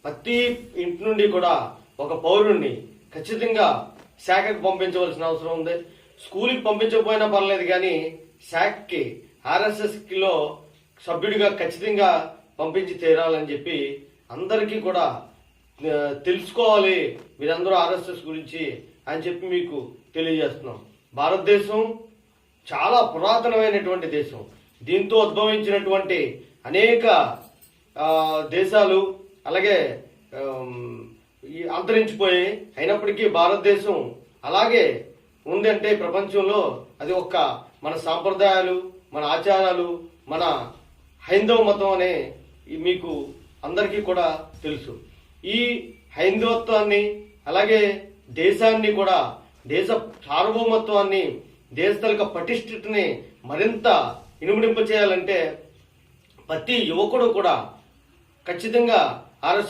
ప్రతి ఇంటి నుండి కూడా ఒక పౌరుణ్ణి ఖచ్చితంగా శాఖకు పంపించవలసిన అవసరం ఉంది. స్కూల్కి పంపించకపోయినా పర్లేదు, కానీ శాఖకి ఆర్ఎస్ఎస్లో సభ్యుడిగా ఖచ్చితంగా పంపించి తీరాలని చెప్పి అందరికీ కూడా తెలుసుకోవాలి మీరందరూ ఆర్ఎస్ఎస్ గురించి అని చెప్పి మీకు తెలియజేస్తున్నాం. భారతదేశం చాలా పురాతనమైనటువంటి దేశం. దీంతో ఉద్భవించినటువంటి అనేక దేశాలు అలాగే అంతరించిపోయాయి. అయినప్పటికీ భారతదేశం అలాగే ఉందంటే ప్రపంచంలో అది ఒక్క మన సాంప్రదాయాలు, మన ఆచారాలు, మన హైందవ మతం అనే మీకు అందరికీ కూడా తెలుసు. ఈ హైందవత్వాన్ని అలాగే దేశాన్ని కూడా, దేశ సార్వభౌమత్వాన్ని, దేశ తలక పటిష్టతని మరింత ఇనుమడింప చేయాలంటే ప్రతి యువకుడు కూడా ఖచ్చితంగా ఆర్ఎస్ఎస్